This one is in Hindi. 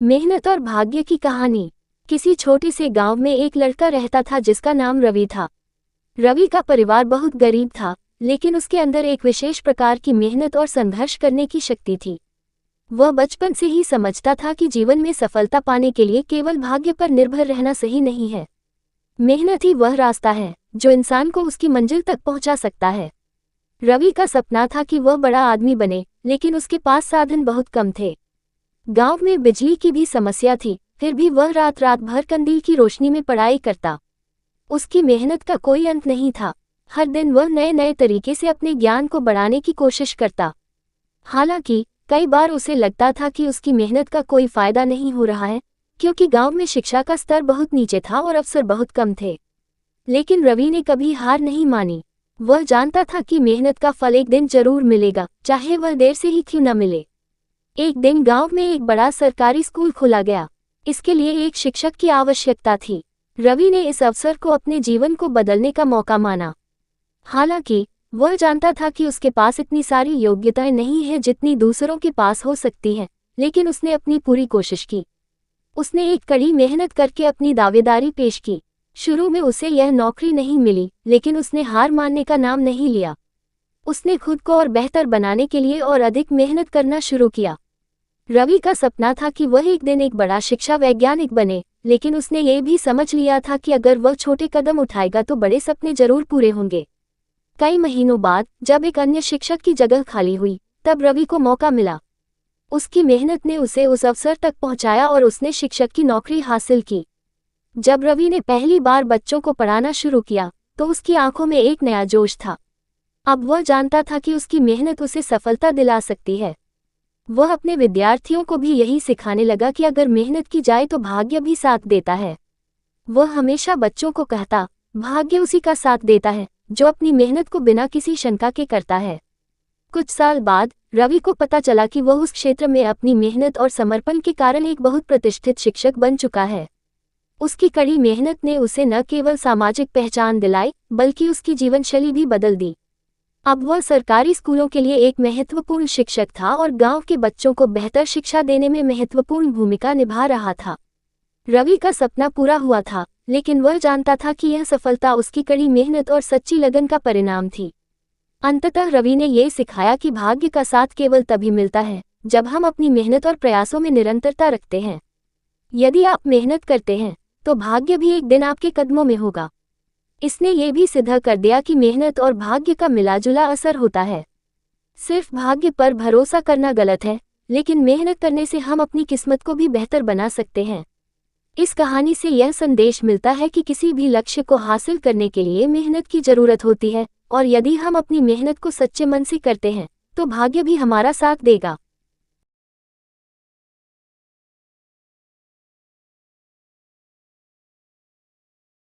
मेहनत और भाग्य की कहानी। किसी छोटे से गांव में एक लड़का रहता था जिसका नाम रवि था। रवि का परिवार बहुत गरीब था, लेकिन उसके अंदर एक विशेष प्रकार की मेहनत और संघर्ष करने की शक्ति थी। वह बचपन से ही समझता था कि जीवन में सफलता पाने के लिए केवल भाग्य पर निर्भर रहना सही नहीं है। मेहनत ही वह रास्ता है जो इंसान को उसकी मंजिल तक पहुंचा सकता है। रवि का सपना था कि वह बड़ा आदमी बने, लेकिन उसके पास साधन बहुत कम थे। गांव में बिजली की भी समस्या थी, फिर भी वह रात रात भर कंदील की रोशनी में पढ़ाई करता। उसकी मेहनत का कोई अंत नहीं था। हर दिन वह नए नए तरीके से अपने ज्ञान को बढ़ाने की कोशिश करता। हालांकि कई बार उसे लगता था कि उसकी मेहनत का कोई फायदा नहीं हो रहा है, क्योंकि गांव में शिक्षा का स्तर बहुत नीचे था और अवसर बहुत कम थे। लेकिन रवि ने कभी हार नहीं मानी। वह जानता था कि मेहनत का फल एक दिन जरूर मिलेगा, चाहे वह देर से ही क्यों न मिले। एक दिन गांव में एक बड़ा सरकारी स्कूल खोला गया। इसके लिए एक शिक्षक की आवश्यकता थी। रवि ने इस अवसर को अपने जीवन को बदलने का मौका माना। हालांकि वह जानता था कि उसके पास इतनी सारी योग्यताएं नहीं है जितनी दूसरों के पास हो सकती हैं, लेकिन उसने अपनी पूरी कोशिश की। उसने एक कड़ी मेहनत करके अपनी दावेदारी पेश की। शुरू में उसे यह नौकरी नहीं मिली, लेकिन उसने हार मानने का नाम नहीं लिया। उसने खुद को और बेहतर बनाने के लिए और अधिक मेहनत करना शुरू किया। रवि का सपना था कि वह एक दिन एक बड़ा शिक्षा वैज्ञानिक बने, लेकिन उसने ये भी समझ लिया था कि अगर वह छोटे कदम उठाएगा तो बड़े सपने जरूर पूरे होंगे। कई महीनों बाद जब एक अन्य शिक्षक की जगह खाली हुई, तब रवि को मौका मिला। उसकी मेहनत ने उसे उस अवसर तक पहुंचाया और उसने शिक्षक की नौकरी हासिल की। जब रवि ने पहली बार बच्चों को पढ़ाना शुरू किया, तो उसकी आंखों में एक नया जोश था। अब वह जानता था कि उसकी मेहनत उसे सफलता दिला सकती है। वह अपने विद्यार्थियों को भी यही सिखाने लगा कि अगर मेहनत की जाए तो भाग्य भी साथ देता है। वह हमेशा बच्चों को कहता, भाग्य उसी का साथ देता है जो अपनी मेहनत को बिना किसी शंका के करता है। कुछ साल बाद रवि को पता चला कि वह उस क्षेत्र में अपनी मेहनत और समर्पण के कारण एक बहुत प्रतिष्ठित शिक्षक बन चुका है। उसकी कड़ी मेहनत ने उसे न केवल सामाजिक पहचान दिलाई, बल्कि उसकी जीवनशैली भी बदल दी। अब वह सरकारी स्कूलों के लिए एक महत्वपूर्ण शिक्षक था और गांव के बच्चों को बेहतर शिक्षा देने में महत्वपूर्ण भूमिका निभा रहा था। रवि का सपना पूरा हुआ था, लेकिन वह जानता था कि यह सफलता उसकी कड़ी मेहनत और सच्ची लगन का परिणाम थी। अंततः रवि ने यह सिखाया कि भाग्य का साथ केवल तभी मिलता है जब हम अपनी मेहनत और प्रयासों में निरंतरता रखते हैं। यदि आप मेहनत करते हैं तो भाग्य भी एक दिन आपके कदमों में होगा। इसने ये भी सिद्ध कर दिया कि मेहनत और भाग्य का मिलाजुला असर होता है। सिर्फ भाग्य पर भरोसा करना गलत है, लेकिन मेहनत करने से हम अपनी किस्मत को भी बेहतर बना सकते हैं। इस कहानी से यह संदेश मिलता है कि किसी भी लक्ष्य को हासिल करने के लिए मेहनत की जरूरत होती है, और यदि हम अपनी मेहनत को सच्चे मन से करते हैं तो भाग्य भी हमारा साथ देगा।